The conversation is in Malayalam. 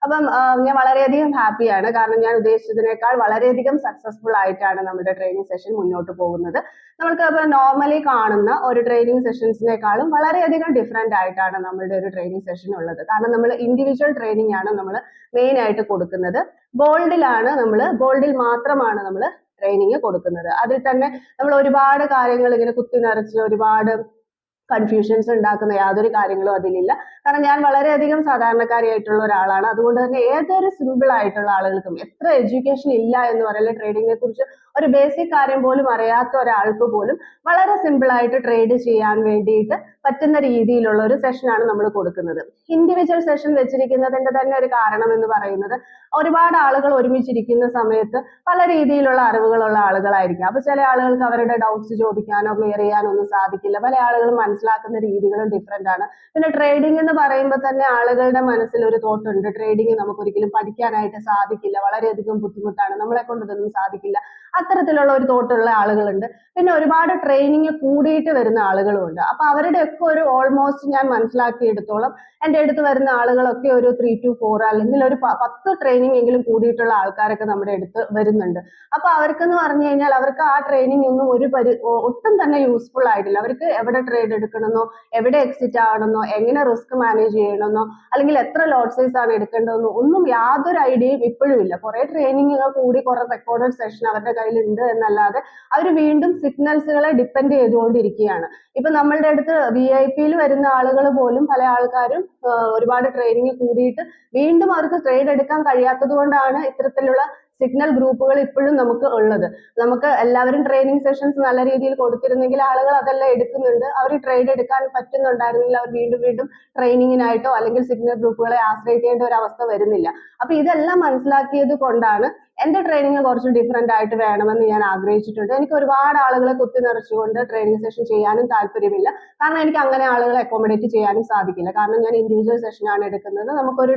അപ്പം ഞാൻ വളരെയധികം ഹാപ്പിയാണ്. കാരണം ഞാൻ ഉദ്ദേശിച്ചതിനേക്കാൾ വളരെയധികം സക്സസ്ഫുൾ ആയിട്ടാണ് നമ്മുടെ ട്രെയിനിങ് സെഷൻ മുന്നോട്ട് പോകുന്നത്. നമുക്ക് അപ്പോൾ നോർമലി കാണുന്ന ഒരു ട്രെയിനിങ് സെഷൻസിനേക്കാളും വളരെയധികം ഡിഫറെന്റ് ആയിട്ടാണ് നമ്മളുടെ ഒരു ട്രെയിനിങ് സെഷൻ ഉള്ളത്. കാരണം നമ്മൾ ഇൻഡിവിജ്വൽ ട്രെയിനിങ് ആണ് നമ്മൾ മെയിൻ ആയിട്ട് കൊടുക്കുന്നത്. ബോൾഡിൽ മാത്രമാണ് നമ്മൾ ട്രെയിനിങ് കൊടുക്കുന്നത്. അതിൽ തന്നെ നമ്മൾ ഒരുപാട് കാര്യങ്ങൾ ഇങ്ങനെ കുത്തി നിറച്ച് ഒരുപാട് കൺഫ്യൂഷൻസ് ഉണ്ടാക്കുന്ന യാതൊരു കാര്യങ്ങളും അതിലില്ല. കാരണം ഞാൻ വളരെയധികം സാധാരണക്കാരിയായിട്ടുള്ള ഒരാളാണ്. അതുകൊണ്ട് തന്നെ ഏതൊരു സിമ്പിൾ ആയിട്ടുള്ള ആളുകൾക്കും എത്ര എഡ്യൂക്കേഷൻ ഇല്ല എന്ന് പറയല് ട്രേഡിങ്ങിനെ കുറിച്ച് ഒരു ബേസിക് കാര്യം പോലും അറിയാത്ത ഒരാൾക്ക് പോലും വളരെ സിമ്പിൾ ആയിട്ട് ട്രേഡ് ചെയ്യാൻ വേണ്ടിയിട്ട് പറ്റുന്ന രീതിയിലുള്ള ഒരു സെഷനാണ് നമ്മൾ കൊടുക്കുന്നത്. ഇൻഡിവിജ്വൽ സെഷൻ വെച്ചിരിക്കുന്നതിന്റെ തന്നെ ഒരു കാരണം എന്ന് പറയുന്നത് ഒരുപാട് ആളുകൾ ഒരുമിച്ചിരിക്കുന്ന സമയത്ത് പല രീതിയിലുള്ള അറിവുകളുള്ള ആളുകളായിരിക്കും. അപ്പൊ ചില ആളുകൾക്ക് അവരുടെ ഡൗട്ട്സ് ചോദിക്കാനോ ക്ലിയർ ചെയ്യാനോ ഒന്നും സാധിക്കില്ല. പല ആളുകളും മനസ്സിലാക്കുന്ന രീതികളും ഡിഫറെന്റ് ആണ്. പിന്നെ ട്രേഡിംഗ് എന്ന് പറയുമ്പോൾ തന്നെ ആളുകളുടെ മനസ്സിൽ ഒരു തോട്ട് ഉണ്ട്, ട്രേഡിംഗ് നമുക്ക് ഒരിക്കലും പഠിക്കാനായിട്ട് സാധിക്കില്ല, വളരെയധികം ബുദ്ധിമുട്ടാണ്, നമ്മളെ കൊണ്ട് ഇതൊന്നും സാധിക്കില്ല, അത്തരത്തിലുള്ള ഒരു തോട്ടുള്ള ആളുകളുണ്ട്. പിന്നെ ഒരുപാട് ട്രെയിനിങ് കൂടിയിട്ട് വരുന്ന ആളുകളും ഉണ്ട്. അപ്പൊ അവരുടെയൊക്കെ ഒരു ഓൾമോസ്റ്റ് ഞാൻ മനസ്സിലാക്കിയെടുത്തോളം എൻ്റെ അടുത്ത് വരുന്ന ആളുകളൊക്കെ ഒരു 3 to 4 അല്ലെങ്കിൽ ഒരു 10 ട്രെയിനിങ് എങ്കിലും കൂടിയിട്ടുള്ള ആൾക്കാരൊക്കെ നമ്മുടെ അടുത്ത് വരുന്നുണ്ട്. അപ്പൊ അവർക്കെന്ന് പറഞ്ഞു കഴിഞ്ഞാൽ അവർക്ക് ആ ട്രെയിനിങ് ഒന്നും ഒട്ടും തന്നെ യൂസ്ഫുൾ ആയിട്ടില്ല. അവർക്ക് എവിടെ ട്രേഡ് എടുക്കണമെന്നോ എവിടെ എക്സിറ്റ് ആവണമെന്നോ എങ്ങനെ റിസ്ക് മാനേജ് ചെയ്യണമെന്നോ അല്ലെങ്കിൽ എത്ര ലോട്ട് സൈസ് ആണ് എടുക്കേണ്ടതെന്നോ ഒന്നും യാതൊരു ഐഡിയയും ഇപ്പോഴും ഇല്ല. കുറെ ട്രെയിനിങ്ങുകൾ കൂടി കുറെ റെക്കോർഡഡ് സെഷൻ അവരുടെ കയ്യിലുണ്ട് എന്നല്ലാതെ അവർ വീണ്ടും സിഗ്നൽസുകളെ ഡിപ്പെൻഡ് ചെയ്തുകൊണ്ടിരിക്കുകയാണ്. ഇപ്പൊ നമ്മളുടെ അടുത്ത് VIP വരുന്ന ആളുകൾ പോലും പല ആൾക്കാരും ഒരുപാട് ട്രെയിനിങ് കൂടിയിട്ട് വീണ്ടും അവർക്ക് ട്രേഡ് എടുക്കാൻ കഴിയാത്തത് കൊണ്ടാണ് ഇത്തരത്തിലുള്ള സിഗ്നൽ ഗ്രൂപ്പുകൾ ഇപ്പോഴും നമുക്ക് ഉള്ളത്. നമുക്ക് എല്ലാവരും ട്രെയിനിങ് സെഷൻസ് നല്ല രീതിയിൽ കൊടുത്തിരുന്നെങ്കിൽ ആളുകൾ അതെല്ലാം എടുക്കുന്നുണ്ട്. അവർ ട്രേഡ് എടുക്കാൻ പറ്റുന്നുണ്ടായിരുന്നെങ്കിൽ അവർ വീണ്ടും വീണ്ടും ട്രെയിനിങ്ങിനായിട്ടോ അല്ലെങ്കിൽ സിഗ്നൽ ഗ്രൂപ്പുകളെ ആശ്രയിക്കേണ്ട ഒരു അവസ്ഥ വരുന്നില്ല. അപ്പൊ ഇതെല്ലാം മനസ്സിലാക്കിയത് കൊണ്ടാണ് എന്റെ ട്രെയിനിങ് കുറച്ച് ഡിഫറെന്റ് ആയിട്ട് വേണമെന്ന് ഞാൻ ആഗ്രഹിച്ചിട്ടുണ്ട്. എനിക്ക് ഒരുപാട് ആളുകളെ കുത്തി നിറച്ചുകൊണ്ട് ട്രെയിനിങ് സെഷൻ ചെയ്യാനും താല്പര്യമില്ല. കാരണം എനിക്ക് അങ്ങനെ ആളുകളെ അക്കോമഡേറ്റ് ചെയ്യാനും സാധിക്കില്ല. കാരണം ഞാൻ ഇൻഡിവിജ്വൽ സെഷൻ ആണ് എടുക്കുന്നത്. നമുക്കൊരു